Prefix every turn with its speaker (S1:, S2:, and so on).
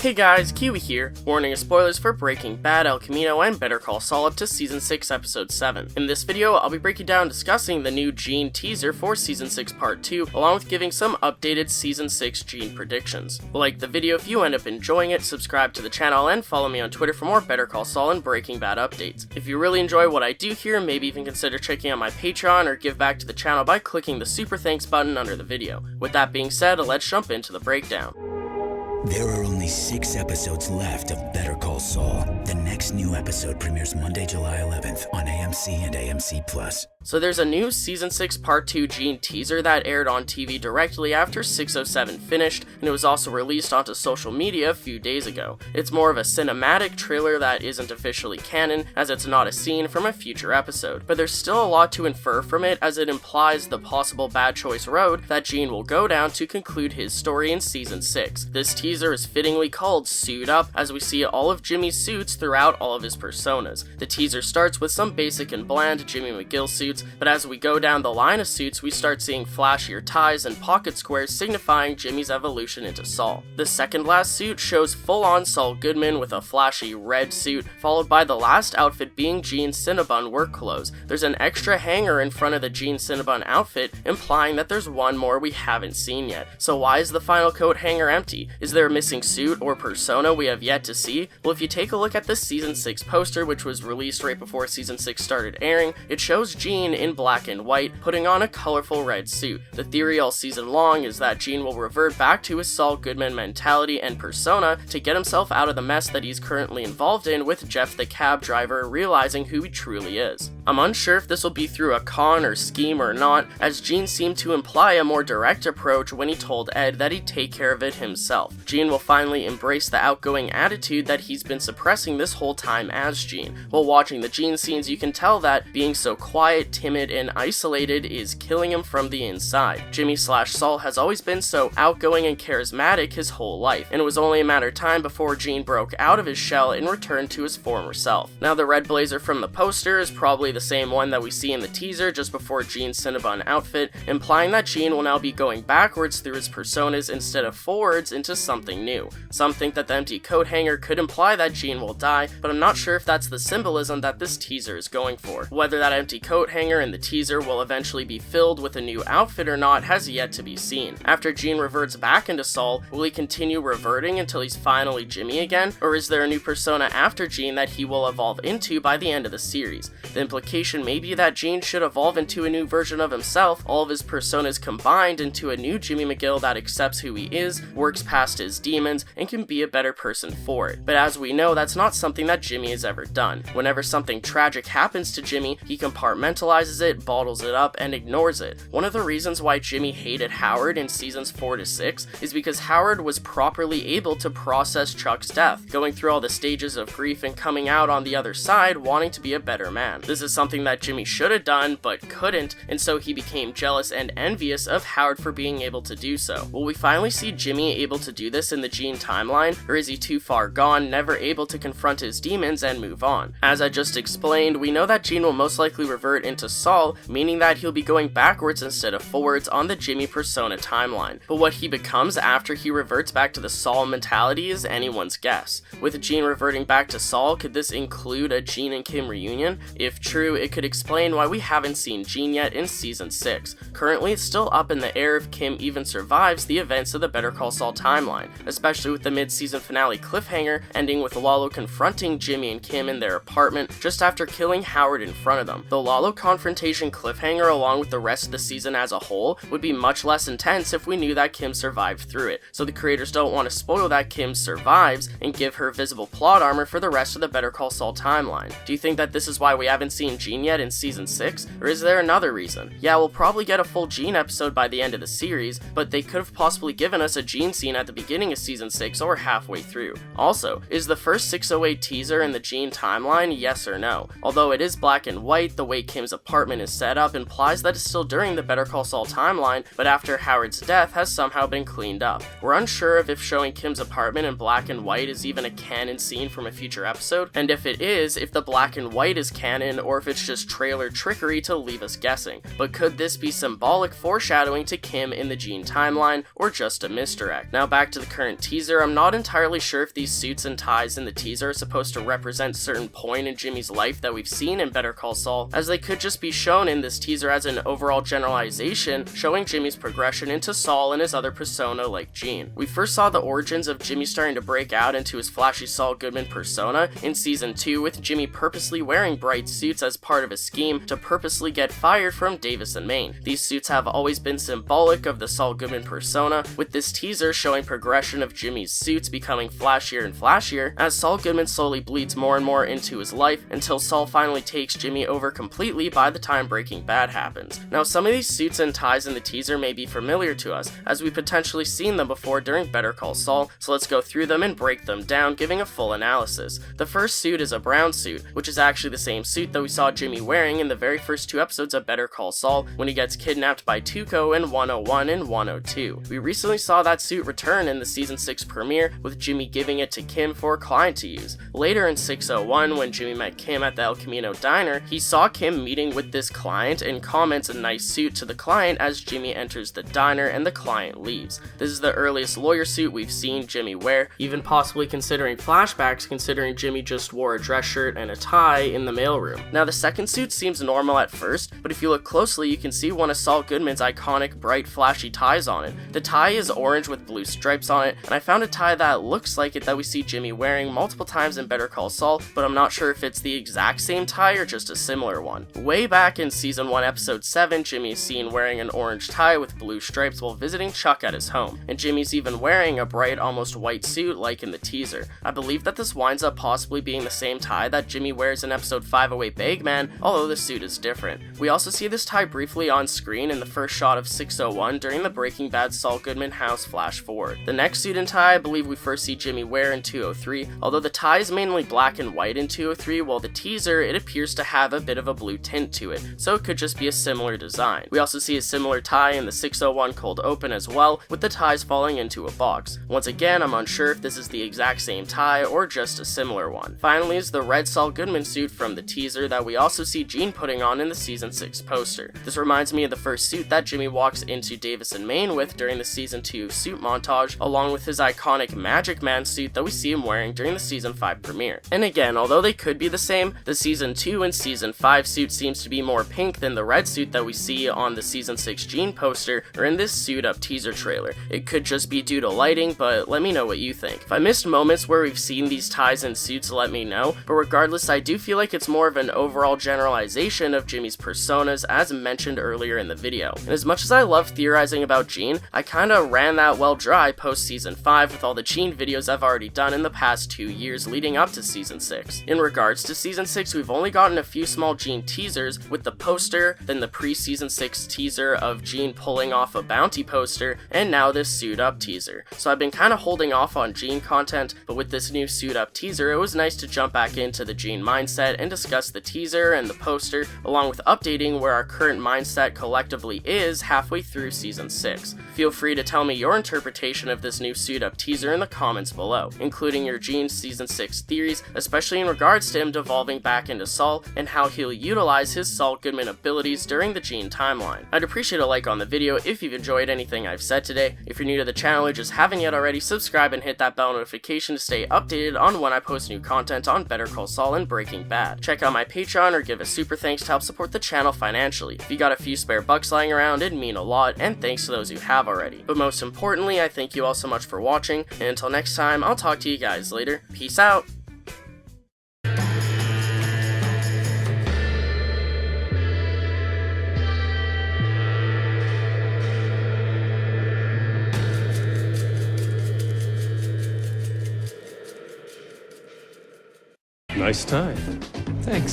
S1: Hey guys, Kiwi here. Warning of spoilers for Breaking Bad, El Camino, and Better Call Saul up to Season 6, Episode 7. In this video, I'll be breaking down and discussing the new Gene teaser for Season 6 Part 2, along with giving some updated Season 6 Gene predictions. Like the video if you end up enjoying it, subscribe to the channel, and follow me on Twitter for more Better Call Saul and Breaking Bad updates. If you really enjoy what I do here, maybe even consider checking out my Patreon or give back to the channel by clicking the Super Thanks button under the video. With that being said, let's jump into the breakdown.
S2: There are only 6 episodes left of Better Call Saul. The next new episode premieres Monday, July 11th on AMC and AMC+.
S1: So there's a new Season 6 Part 2 Gene teaser that aired on TV directly after 607 finished, and it was also released onto social media a few days ago. It's more of a cinematic trailer that isn't officially canon, as it's not a scene from a future episode, but there's still a lot to infer from it, as it implies the possible bad choice road that Gene will go down to conclude his story in Season 6. This teaser is fittingly called Suit Up, as we see all of Jimmy's suits throughout all of his personas. The teaser starts with some basic and bland Jimmy McGill suits, but as we go down the line of suits, we start seeing flashier ties and pocket squares signifying Jimmy's evolution into Saul. The second last suit shows full-on Saul Goodman with a flashy red suit, followed by the last outfit being Gene's Cinnabon work clothes. There's an extra hanger in front of the Gene Cinnabon outfit, implying that there's one more we haven't seen yet. So why is the final coat hanger empty? Is there a missing suit or persona we have yet to see? Well, if you take a look at the Season 6 poster, which was released right before Season 6 started airing, it shows Gene in black and white, putting on a colorful red suit. The theory all season long is that Gene will revert back to his Saul Goodman mentality and persona to get himself out of the mess that he's currently involved in, with Jeff the cab driver realizing who he truly is. I'm unsure if this will be through a con or scheme or not, as Gene seemed to imply a more direct approach when he told Ed that he'd take care of it himself. Gene will finally embrace the outgoing attitude that he's been suppressing this whole time as Gene. While watching the Gene scenes, you can tell that being so quiet, timid, and isolated is killing him from the inside. Jimmy/Saul has always been so outgoing and charismatic his whole life, and it was only a matter of time before Gene broke out of his shell and returned to his former self. Now, the red blazer from the poster is probably the same one that we see in the teaser just before Gene's Cinnabon outfit, implying that Gene will now be going backwards through his personas instead of forwards into something new. Some think that the empty coat hanger could imply that Gene will die, but I'm not sure if that's the symbolism that this teaser is going for. Whether that empty coat hanger in the teaser will eventually be filled with a new outfit or not has yet to be seen. After Gene reverts back into Saul, will he continue reverting until he's finally Jimmy again, or is there a new persona after Gene that he will evolve into by the end of the series? The implication may be that Gene should evolve into a new version of himself, all of his personas combined into a new Jimmy McGill that accepts who he is, works past his demons, and can be a better person for it. But as we know, that's not something that Jimmy has ever done. Whenever something tragic happens to Jimmy, he compartmentalizes it, bottles it up, and ignores it. One of the reasons why Jimmy hated Howard in seasons 4 to 6 is because Howard was properly able to process Chuck's death, going through all the stages of grief and coming out on the other side wanting to be a better man. This is something that Jimmy should have done but couldn't, and so he became jealous and envious of Howard for being able to do so. Will we finally see Jimmy able to do this in the Gene timeline, or is he too far gone, never able to confront his demons and move on? As I just explained, we know that Gene will most likely revert into Saul, meaning that he'll be going backwards instead of forwards on the Jimmy persona timeline. But what he becomes after he reverts back to the Saul mentality is anyone's guess. With Gene reverting back to Saul, could this include a Gene and Kim reunion? If true, it could explain why we haven't seen Gene yet in Season 6. Currently, it's still up in the air if Kim even survives the events of the Better Call Saul timeline, especially with the mid-season finale cliffhanger ending with Lalo confronting Jimmy and Kim in their apartment just after killing Howard in front of them. The Lalo confrontation cliffhanger, along with the rest of the season as a whole, would be much less intense if we knew that Kim survived through it, so the creators don't want to spoil that Kim survives and give her visible plot armor for the rest of the Better Call Saul timeline. Do you think that this is why we haven't seen Gene yet in Season 6, or is there another reason? Yeah, we'll probably get a full Gene episode by the end of the series, but they could have possibly given us a Gene scene at the beginning of Season 6 or halfway through. Also, is the first 608 teaser in the Gene timeline, yes or no? Although it is black and white, the way Kim's apartment is set up implies that it's still during the Better Call Saul timeline, but after Howard's death has somehow been cleaned up. We're unsure of if showing Kim's apartment in black and white is even a canon scene from a future episode, and if it is, if the black and white is canon, or if it's just trailer trickery to leave us guessing. But could this be symbolic foreshadowing to Kim in the Gene timeline, or just a misdirect? Now back to the current teaser, I'm not entirely sure if these suits and ties in the teaser are supposed to represent certain point in Jimmy's life that we've seen in Better Call Saul, as they could just be shown in this teaser as an overall generalization, showing Jimmy's progression into Saul and his other persona like Gene. We first saw the origins of Jimmy starting to break out into his flashy Saul Goodman persona in season 2, with Jimmy purposely wearing bright suits as part of his scheme to purposely get fired from Davis and Maine. These suits have always been symbolic of the Saul Goodman persona, with this teaser showing progression of Jimmy's suits becoming flashier and flashier as Saul Goodman slowly bleeds more and more into his life until Saul finally takes Jimmy over completely by the time Breaking Bad happens. Now some of these suits and ties in the teaser may be familiar to us, as we've potentially seen them before during Better Call Saul, so let's go through them and break them down, giving a full analysis. The first suit is a brown suit, which is actually the same suit that we saw Jimmy wearing in the very first 2 episodes of Better Call Saul when he gets kidnapped by Tuco in 101 and 102. We recently saw that suit return in the season 6 premiere, with Jimmy giving it to Kim for a client to use. Later in 601, when Jimmy met Kim at the El Camino diner, he saw Kim meeting with this client and comments a nice suit to the client as Jimmy enters the diner and the client leaves. This is the earliest lawyer suit we've seen Jimmy wear, even possibly considering flashbacks, considering Jimmy just wore a dress shirt and a tie in the mailroom. Now the second suit seems normal at first, but if you look closely you can see one of Saul Goodman's iconic bright flashy ties on it. The tie is orange with blue stripes on it, and I found a tie that looks like it that we see Jimmy wearing multiple times in Better Call Saul, but I'm not sure if it's the exact same tie or just a similar one. Way back in season 1 episode 7, Jimmy is seen wearing an orange tie with blue stripes while visiting Chuck at his home, and Jimmy's even wearing a bright almost white suit like in the teaser. I believe that this winds up possibly being the same tie that Jimmy wears in episode 508 Bagman, although the suit is different. We also see this tie briefly on screen in the first shot of 601 during the Breaking Bad Saul Goodman house flash forward. The next suit and tie I believe we first see Jimmy wear in 203, although the tie is mainly black and white in 203, while the teaser it appears to have a bit of a blue tint to it, so it could just be a similar design. We also see a similar tie in the 601 cold open as well, with the ties falling into a box. Once again, I'm unsure if this is the exact same tie or just a similar one. Finally is the red Saul Goodman suit from the teaser that we also see Gene putting on in the season 6 poster. This reminds me of the first suit that Jimmy walks into Davis and Maine with during the season 2 suit montage, along with his iconic Magic Man suit that we see him wearing during the season 5 premiere. And again, although they could be the same, the season 2 and season 5 suit seems to be more pink than the red suit that we see on the season 6 Gene poster or in this suit up teaser trailer. It could just be due to lighting, but let me know what you think. If I missed moments where we've seen these ties and suits, let me know, but regardless, I do feel like it's more of an overall generalization of Jimmy's personas as mentioned earlier in the video. And as much as I love theorizing about Gene, I kinda ran that well dry post season 5 with all the Gene videos I've already done in the past 2 years leading up to season 6. In regards to season 6, we've only gotten a few small Gene teasers with the poster, then the pre-season 6 teaser of Gene pulling off a bounty poster, and now this suit up teaser. So I've been kinda holding off on Gene content, but with this new suit up teaser, it was nice to jump back into the Gene mindset and discuss the teaser and the poster, along with updating where our current mindset collectively is halfway through season 6. Feel free to tell me your interpretation of this new suit up teaser in the comments below, including your Gene season 6 theories, especially in regards to him devolving back into Saul and how he'll utilize his Saul Goodman abilities during the Gene timeline. I'd appreciate a like on the video if you've enjoyed anything I've said today. If you're new to the channel or just haven't yet already, subscribe and hit that bell notification to stay updated on when I post new content on Better Call Saul and Breaking Bad. Check out my Patreon or give a super thanks to help support the channel financially. If you got a few spare bucks lying around, it'd mean a lot, and thanks to those who have already. But most importantly, I thank you all so much for watching, and until next time, I'll talk to you guys later. Peace out!
S3: Nice time. Thanks.